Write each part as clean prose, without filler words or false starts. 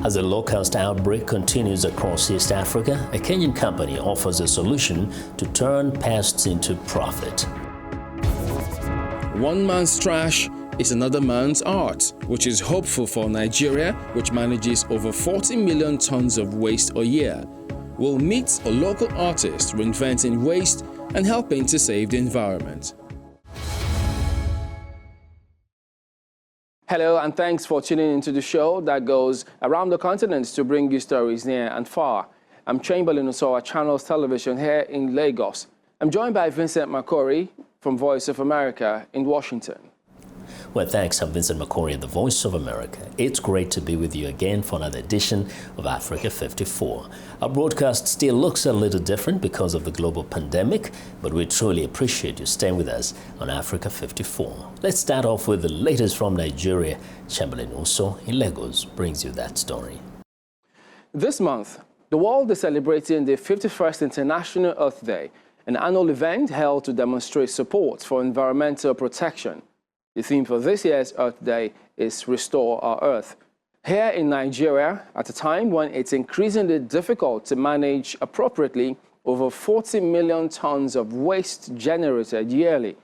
As the locust outbreak continues across East Africa, a Kenyan company offers a solution to turn pests into profit. One man's trash is another man's art, which is hopeful for Nigeria, which manages over 40 million tons of waste a year. We'll meet a local artist reinventing waste and helping to save the environment. Hello and thanks for tuning into the show that goes around the continent to bring you stories near and far. I'm Chamberlain Usowa, Channels Television here in Lagos. I'm joined by Vincent Makori from Voice of America in Washington. Well, thanks. I'm Vincent Makori at the Voice of America. It's great to be with you again for another edition of Africa 54. Our broadcast still looks a little different because of the global pandemic, but we truly appreciate you staying with us on Africa 54. Let's start off with the latest from Nigeria. Chamberlain Uso in Lagos brings you that story. This month, the world is celebrating the 51st International Earth Day, an annual event held to demonstrate support for environmental protection. The theme for this year's Earth Day is Restore Our Earth. Here in Nigeria, at a time when it's increasingly difficult to manage appropriately over 40 million tons of waste generated yearly,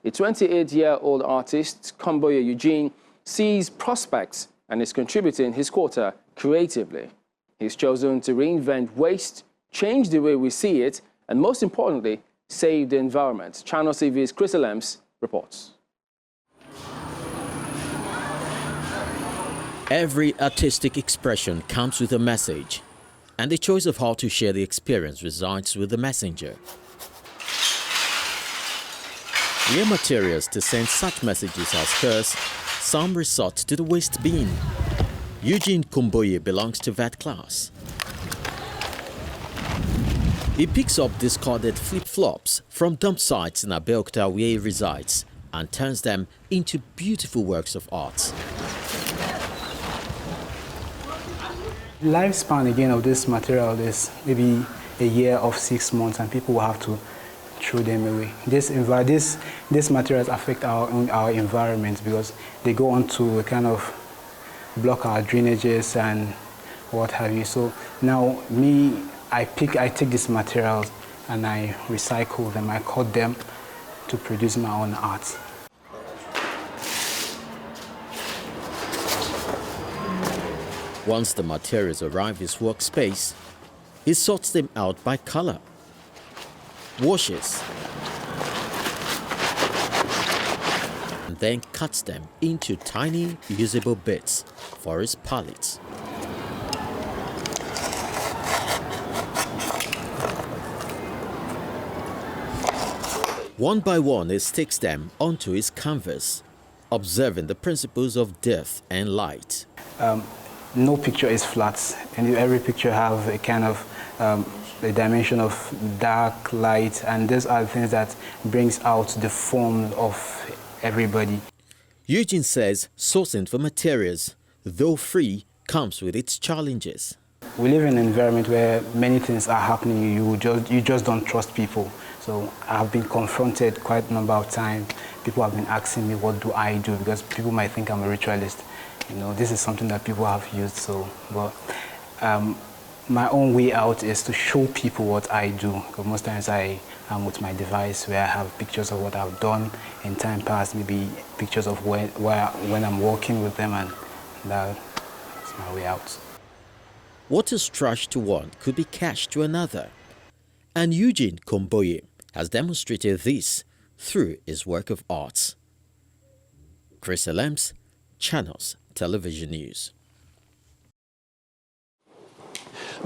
a 28-year-old artist, Komboye Eugene, sees prospects and is contributing his quota creatively. He's chosen to reinvent waste, change the way we see it, and most importantly, save the environment. Channel TV's Chris Elems reports. Every artistic expression comes with a message, and the choice of how to share the experience resides with the messenger. Rare materials to send such messages are scarce. Some resort to the waste bin. Eugene Komboye belongs to that class. He picks up discarded flip-flops from dump sites in Abeokuta where he resides and turns them into beautiful works of art. Lifespan again of this material is maybe a year of 6 months, and people will have to throw them away. These materials affect our environment because they go on to kind of block our drainages and what have you. So now I take these materials and I recycle them, I cut them to produce my own art. Once the materials arrive his workspace, he sorts them out by color, washes, and then cuts them into tiny, usable bits for his palettes. One by one, he sticks them onto his canvas, observing the principles of depth and light. No picture is flat, and every picture have a kind of a dimension of dark, light, and these are things that brings out the form of everybody. Eugene says sourcing for materials, though free, comes with its challenges. We live in an environment where many things are happening. You just don't trust people. So I've been confronted quite a number of times. People have been asking me, what do I do? Because people might think I'm a ritualist. You know, this is something that people have used. But my own way out is to show people what I do. Because most times I am with my device where I have pictures of what I've done in time past, maybe pictures of when I'm working with them, and that's my way out. What is trash to one could be cash to another. And Eugene Komboye has demonstrated this through his work of art. Chris Elems, Channels Television News.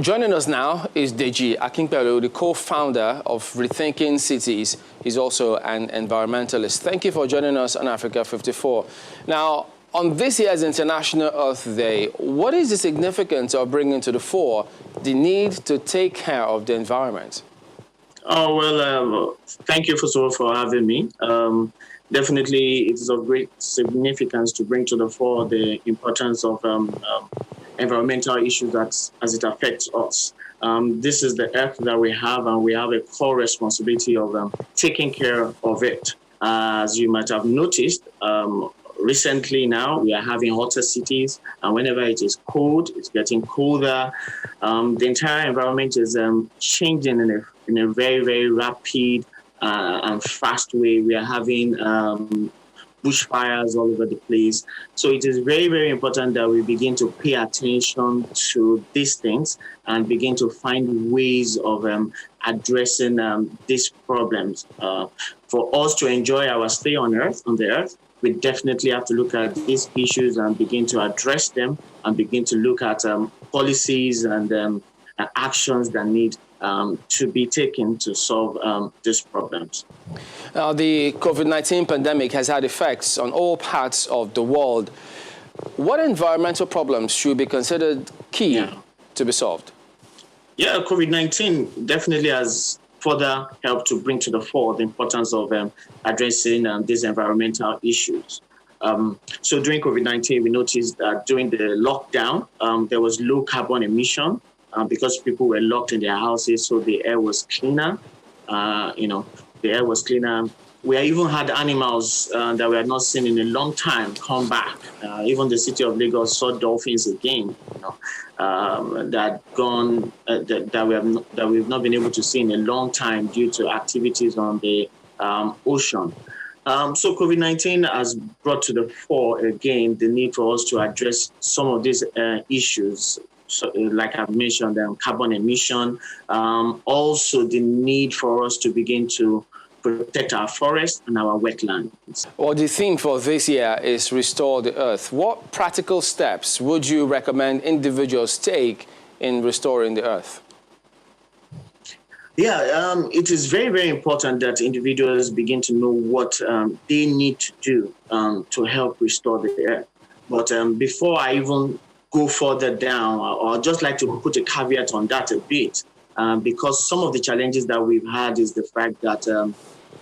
Joining us now is Deji Akintunde, the co-founder of Rethinking Cities. He's also an environmentalist. Thank you for joining us on Africa 54. Now, on this year's International Earth Day, what is the significance of bringing to the fore the need to take care of the environment? Oh, well, thank you, first of all, for having me. Definitely, it is of great significance to bring to the fore the importance of environmental issues as it affects us. This is the earth that we have, and we have a core responsibility of taking care of it. As you might have noticed, recently now, we are having hotter cities, and whenever it is cold, it's getting colder. The entire environment is changing in a very, very rapid and fast way. We are having bushfires all over the place. So it is very, very important that we begin to pay attention to these things and begin to find ways of addressing these problems. For us to enjoy our stay on the earth, we definitely have to look at these issues and begin to address them and begin to look at policies and actions that need to be taken to solve these problems. The COVID-19 pandemic has had effects on all parts of the world. What environmental problems should be considered key to be solved? Yeah, COVID-19 definitely has further helped to bring to the fore the importance of addressing these environmental issues. So during COVID-19, we noticed that during the lockdown, there was low carbon emission because people were locked in their houses, so the air was cleaner. The air was cleaner. We even had animals that we had not seen in a long time come back. Even the city of Lagos saw dolphins again, that we've not been able to see in a long time due to activities on the ocean. So COVID-19 has brought to the fore again the need for us to address some of these issues. So, like I've mentioned, carbon emission, also the need for us to begin to protect our forests and our wetlands. Well, the theme for this year is Restore the Earth. What practical steps would you recommend individuals take in restoring the Earth? Yeah, it is very, very important that individuals begin to know what they need to do to help restore the Earth. But before I even go further down, I'd just like to put a caveat on that a bit, because some of the challenges that we've had is the fact that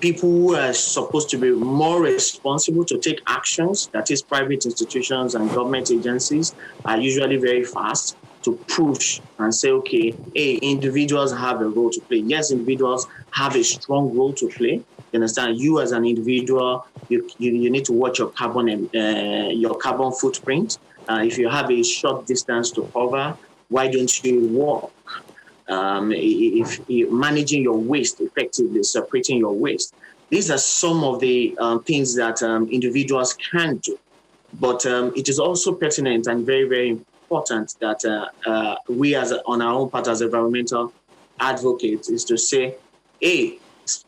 people who are supposed to be more responsible to take actions, that is private institutions and government agencies, are usually very fast to push and say, okay, hey, individuals have a role to play. Yes, individuals have a strong role to play. You understand? You as an individual, you need to watch your carbon footprint. If you have a short distance to cover, why don't you walk? If managing your waste effectively, separating your waste. These are some of the things that individuals can do. But it is also pertinent and very, very important that we on our own part as environmental advocates is to say, hey,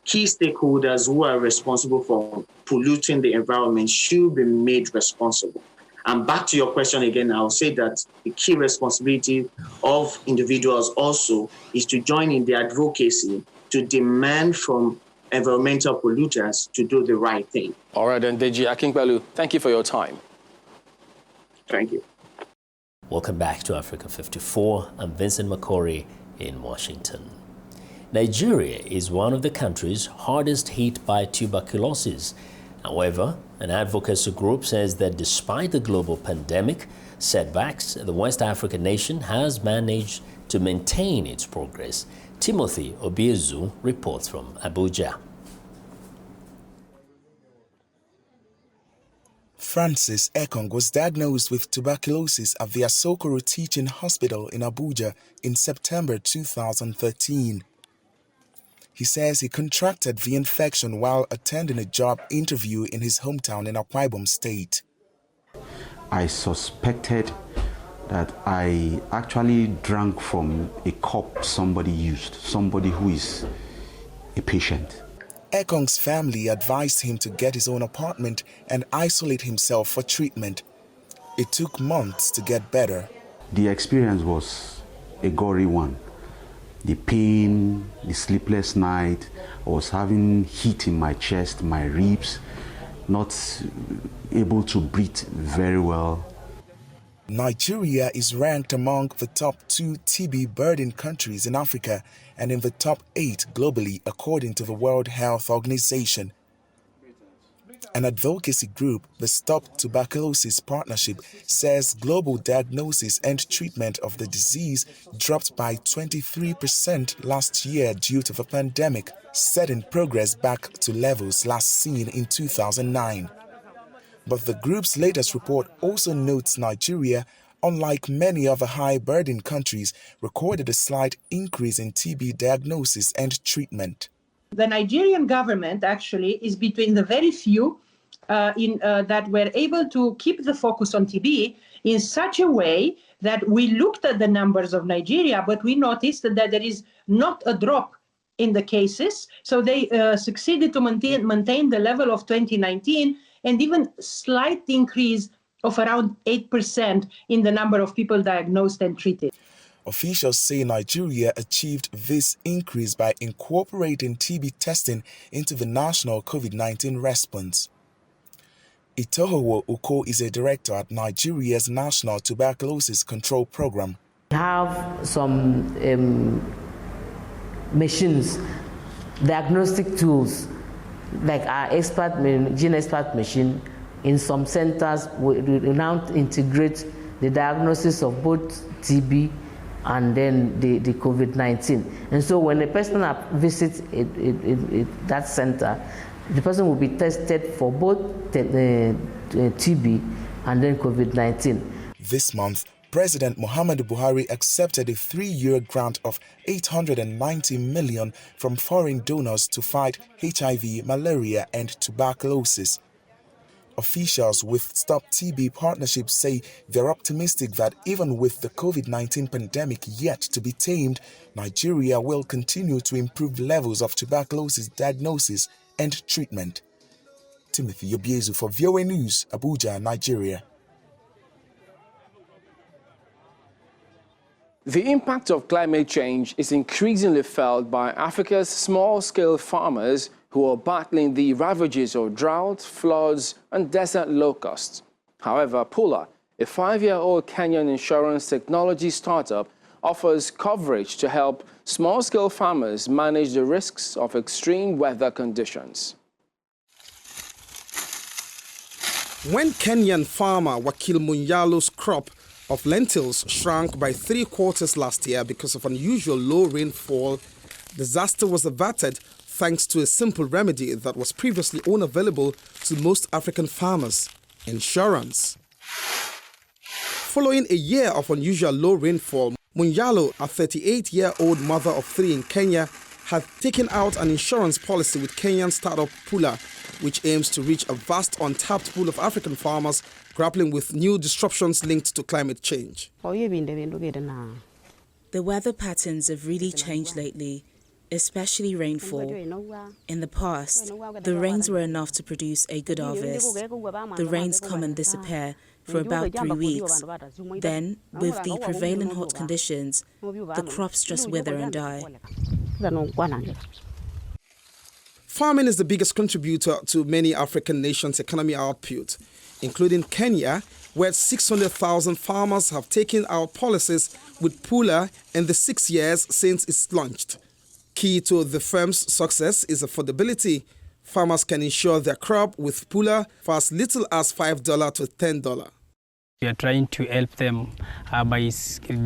key stakeholders who are responsible for polluting the environment should be made responsible. And back to your question again, I'll say that the key responsibility of individuals also is to join in the advocacy to demand from environmental polluters to do the right thing. All right, then, Deji Akintunde, thank you for your time. Thank you. Welcome back to Africa 54. I'm Vincent McCory in Washington. Nigeria is one of the countries hardest hit by tuberculosis. However, an advocacy group says that despite the global pandemic setbacks, the West African nation has managed to maintain its progress. Timothy Obiezu reports from Abuja. Francis Ekong was diagnosed with tuberculosis at the Asokoro Teaching Hospital in Abuja in September 2013. He says he contracted the infection while attending a job interview in his hometown in Akwa Ibom State. I suspected that I actually drank from a cup somebody used, somebody who is a patient. Ekong's family advised him to get his own apartment and isolate himself for treatment. It took months to get better. The experience was a gory one. The pain, the sleepless night, I was having heat in my chest, my ribs, not able to breathe very well. Nigeria is ranked among the top 2 TB-burdened countries in Africa and in the top 8 globally, according to the World Health Organization. An advocacy group, the Stop Tuberculosis Partnership, says global diagnosis and treatment of the disease dropped by 23% last year due to the pandemic, setting progress back to levels last seen in 2009. But the group's latest report also notes Nigeria, unlike many other high-burden countries, recorded a slight increase in TB diagnosis and treatment. The Nigerian government actually is between the very few that were able to keep the focus on TB in such a way that we looked at the numbers of Nigeria, but we noticed that there is not a drop in the cases. So they succeeded to maintain the level of 2019 and even slight increase of around 8% in the number of people diagnosed and treated. Officials say Nigeria achieved this increase by incorporating TB testing into the national COVID-19 response. Itohowo Uko is a director at Nigeria's National Tuberculosis Control Program. We have some machines, diagnostic tools, like our gene expert machine. In some centers, we now integrate the diagnosis of both TB and then the COVID-19. And so when a person visits that center, the person will be tested for both the TB and then COVID-19. This month, President Muhammadu Buhari accepted a 3-year grant of 890 million from foreign donors to fight HIV, malaria, and tuberculosis. Officials with Stop TB Partnership say they're optimistic that even with the COVID-19 pandemic yet to be tamed, Nigeria will continue to improve levels of tuberculosis diagnosis and treatment. Timothy Obiezu for VOA News, Abuja, Nigeria. The impact of climate change is increasingly felt by Africa's small-scale farmers who are battling the ravages of drought, floods, and desert locusts. However, Pula, a 5-year-old Kenyan insurance technology startup, offers coverage to help small-scale farmers manage the risks of extreme weather conditions. When Kenyan farmer Wakil Munyalo's crop of lentils shrank by 3/4 last year because of unusual low rainfall, disaster was averted thanks to a simple remedy that was previously unavailable to most African farmers: insurance. Following a year of unusual low rainfall, Munyalo, a 38-year-old mother of 3 in Kenya, had taken out an insurance policy with Kenyan startup Pula, which aims to reach a vast untapped pool of African farmers grappling with new disruptions linked to climate change. The weather patterns have really changed lately, especially rainfall. In the past, the rains were enough to produce a good harvest. The rains come and disappear for about 3 weeks. Then, with the prevailing hot conditions, the crops just wither and die. Farming is the biggest contributor to many African nations' economic output, including Kenya, where 600,000 farmers have taken out policies with Pula in the 6 years since it's launched. Key to the firm's success is affordability. Farmers can insure their crop with Pula for as little as $5 to $10. We are trying to help them by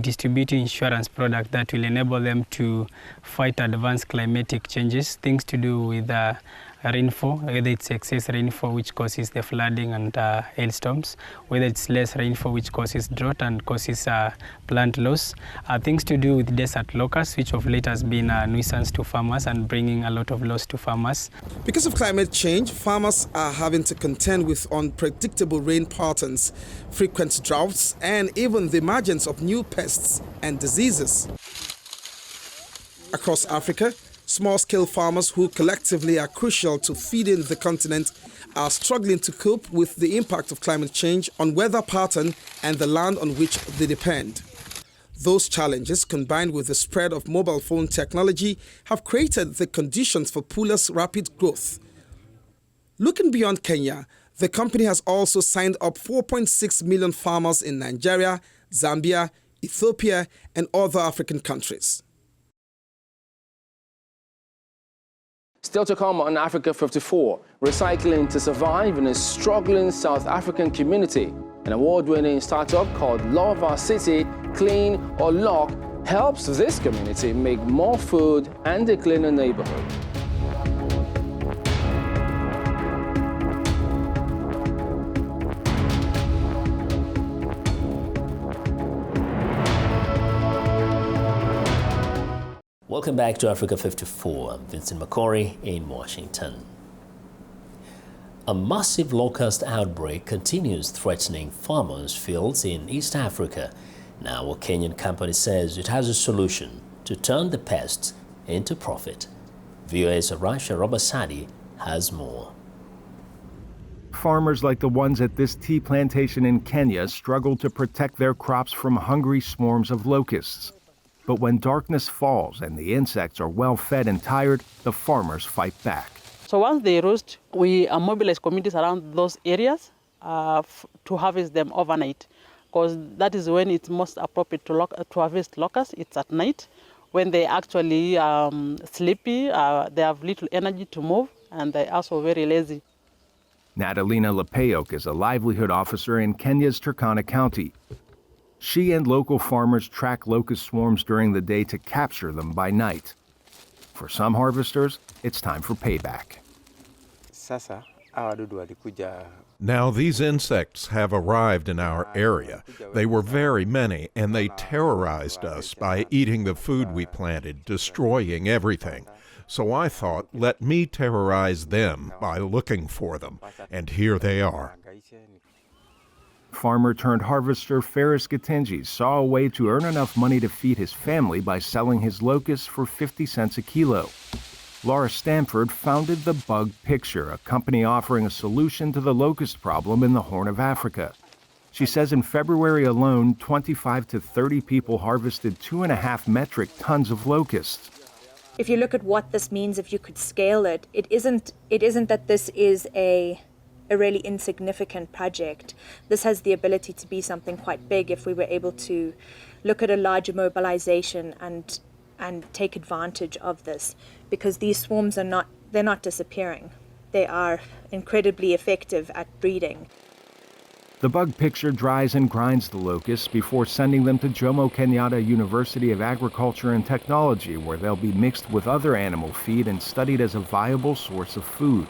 distributing insurance products that will enable them to fight advanced climatic changes, things to do with rainfall, whether it's excess rainfall which causes the flooding and hailstorms, whether it's less rainfall which causes drought and causes plant loss, things to do with desert locusts, which of late has been a nuisance to farmers and bringing a lot of loss to farmers. Because of climate change, farmers are having to contend with unpredictable rain patterns, frequent droughts, and even the emergence of new pests and diseases. Across Africa, small-scale farmers who collectively are crucial to feeding the continent are struggling to cope with the impact of climate change on weather pattern and the land on which they depend. Those challenges, combined with the spread of mobile phone technology, have created the conditions for Pula's rapid growth. Looking beyond Kenya, the company has also signed up 4.6 million farmers in Nigeria, Zambia, Ethiopia, and other African countries. Still to come on Africa 54, recycling to survive in a struggling South African community. An award-winning startup called Love Our City, Clean or Lock helps this community make more food and a cleaner neighborhood. Welcome back to Africa 54. I'm Vincent McCory in Washington. A massive locust outbreak continues threatening farmers' fields in East Africa. Now, a Kenyan company says it has a solution to turn the pests into profit. VOA's Arasha Robasadi has more. Farmers like the ones at this tea plantation in Kenya struggle to protect their crops from hungry swarms of locusts. But when darkness falls and the insects are well fed and tired, the farmers fight back. So once they roost, we mobilize communities around those areas to harvest them overnight, because that is when it's most appropriate to harvest locusts. It's at night when they actually sleepy, they have little energy to move, and they're also very lazy. Natalina Lepayok is a livelihood officer in Kenya's Turkana County. She and local farmers track locust swarms during the day to capture them by night. For some harvesters, it's time for payback. Now these insects have arrived in our area. They were very many, and they terrorized us by eating the food we planted, destroying everything. So I thought, let me terrorize them by looking for them, and here they are. Farmer-turned-harvester Ferris Gatenji saw a way to earn enough money to feed his family by selling his locusts for 50 cents a kilo. Laura Stamford founded The Bug Picture, a company offering a solution to the locust problem in the Horn of Africa. She says in February alone, 25 to 30 people harvested 2.5 metric tons of locusts. If you look at what this means, if you could scale it, it isn't that this is a really insignificant project. This has the ability to be something quite big if we were able to look at a larger mobilization and take advantage of this, because these swarms they're not disappearing. They are incredibly effective at breeding. The Bug Picture dries and grinds the locusts before sending them to Jomo Kenyatta University of Agriculture and Technology, where they'll be mixed with other animal feed and studied as a viable source of food.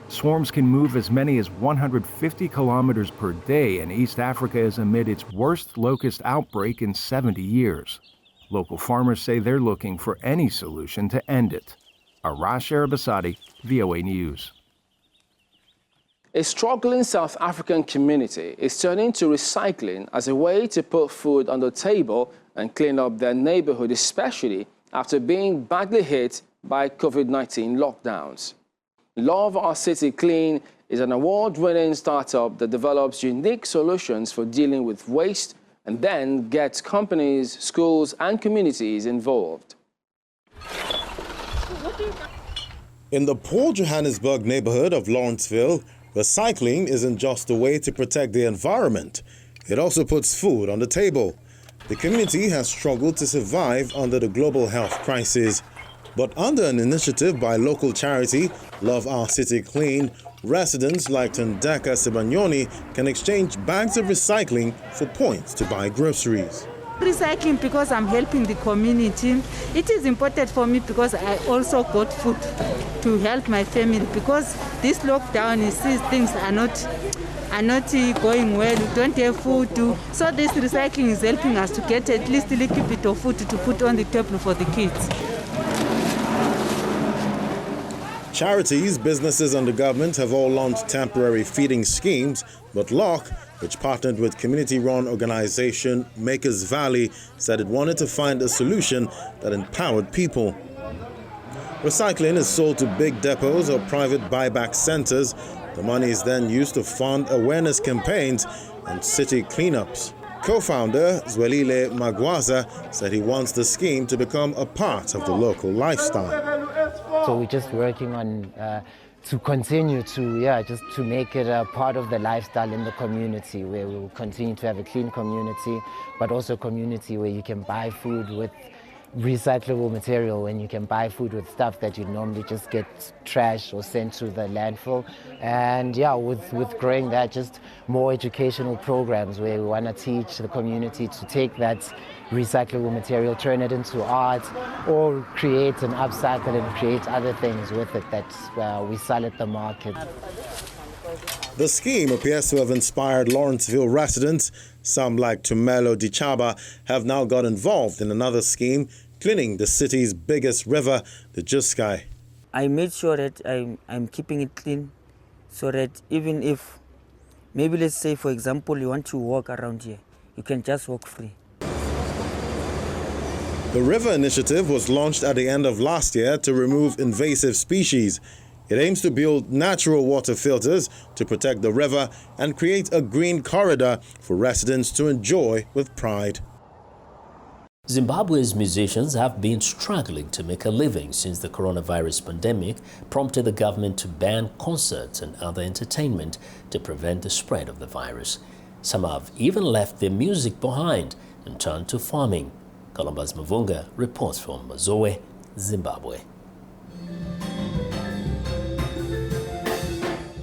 Swarms can move as many as 150 kilometers per day, and East Africa is amid its worst locust outbreak in 70 years. Local farmers say they're looking for any solution to end it. Arash Arabasadi, VOA News. A struggling South African community is turning to recycling as a way to put food on the table and clean up their neighborhood, especially after being badly hit by COVID-19 lockdowns. Love Our City Clean is an award-winning startup that develops unique solutions for dealing with waste and then gets companies, schools, and communities involved. In the Port Johannesburg neighborhood of Lawrenceville, recycling isn't just a way to protect the environment. It also puts food on the table. The community has struggled to survive under the global health crisis. But under an initiative by local charity, Love Our City Clean, residents like Tandaka Sebanyoni can exchange bags of recycling for points to buy groceries. Recycling because I'm helping the community. It is important for me because I also got food to help my family, because this lockdown, you see, things are not going well. We don't have food. So this recycling is helping us to get at least a little bit of food to put on the table for the kids. Charities, businesses and the government have all launched temporary feeding schemes, but LOC, which partnered with community-run organization Makers Valley, said it wanted to find a solution that empowered people. Recycling is sold to big depots or private buyback centers. The money is then used to fund awareness campaigns and city cleanups. Co-founder Zwelile Magwaza said he wants the scheme to become a part of the local lifestyle. So we're just working on to continue to, just to make it a part of the lifestyle in the community, where we will continue to have a clean community, but also a community where you can buy food with recyclable material, when you can buy food with stuff that you normally just get trash or sent to the landfill. And with growing that, just more educational programs where we want to teach the community to take that recyclable material, turn it into art, or create and upcycle and create other things with it that we sell at the market. The scheme appears to have inspired Lawrenceville residents. Some, like Tumelo Dichaba, have now got involved in another scheme cleaning the city's biggest river, the Juskai. I made sure that I'm keeping it clean so that even if, maybe let's say, for example, you want to walk around here, you can just walk free. The river initiative was launched at the end of last year to remove invasive species. It aims to build natural water filters to protect the river and create a green corridor for residents to enjoy with pride. Zimbabwe's musicians have been struggling to make a living since the coronavirus pandemic prompted the government to ban concerts and other entertainment to prevent the spread of the virus. Some have even left their music behind and turned to farming. Columbus Mavunga reports from Mazowe, Zimbabwe.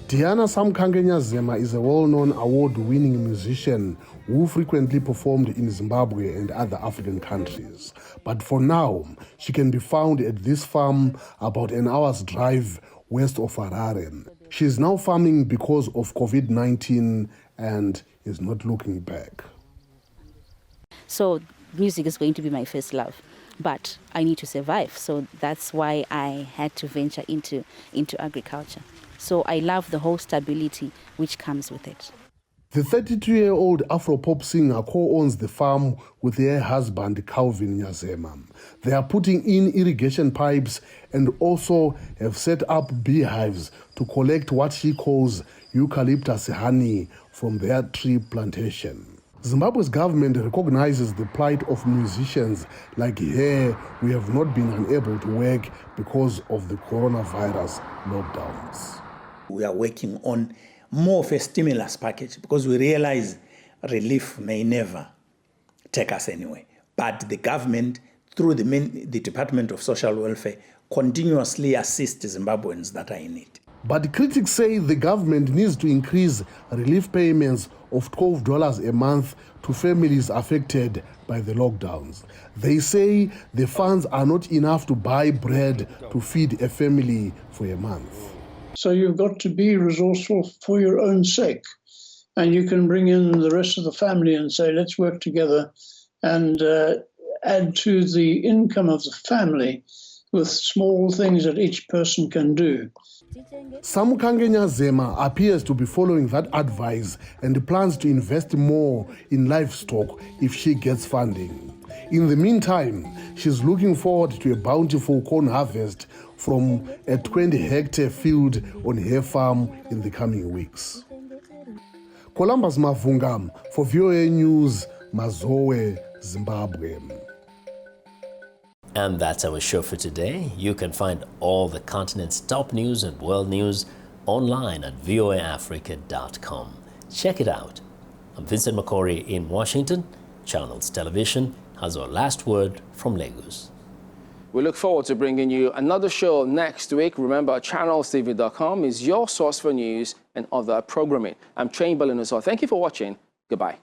Diana Samkangenya Zema is a well-known award-winning musician who frequently performed in Zimbabwe and other African countries. But for now, she can be found at this farm about an hour's drive west of Harare. She is now farming because of COVID-19 and is not looking back. So music is going to be my first love, but I need to survive. So that's why I had to venture into agriculture. So I love the whole stability which comes with it. The 32-year-old Afro-pop singer co-owns the farm with her husband, Calvin Nyazema. They are putting in irrigation pipes and also have set up beehives to collect what she calls eucalyptus honey from their tree plantation. Zimbabwe's government recognizes the plight of musicians like her who have not been unable to work because of the coronavirus lockdowns. We are working on more of a stimulus package because we realize relief may never take us anywhere. But the government, through the Department of Social Welfare, continuously assists Zimbabweans that are in need. But critics say the government needs to increase relief payments of $12 a month to families affected by the lockdowns. They say the funds are not enough to buy bread to feed a family for a month. So you've got to be resourceful for your own sake. And you can bring in the rest of the family and say, let's work together and add to the income of the family with small things that each person can do. Samkangenya Zema appears to be following that advice and plans to invest more in livestock if she gets funding. In the meantime, she's looking forward to a bountiful corn harvest from a 20-hectare field on her farm in the coming weeks. Columbus Mavunga for VOA News, Mazowe, Zimbabwe. And that's our show for today. You can find all the continent's top news and world news online at voaafrica.com. Check it out. I'm Vincent Makori in Washington. Channels Television has our last word from Lagos. We look forward to bringing you another show next week. Remember, channelstv.com is your source for news and other programming. I'm Chamberlain Osor. Thank you for watching. Goodbye.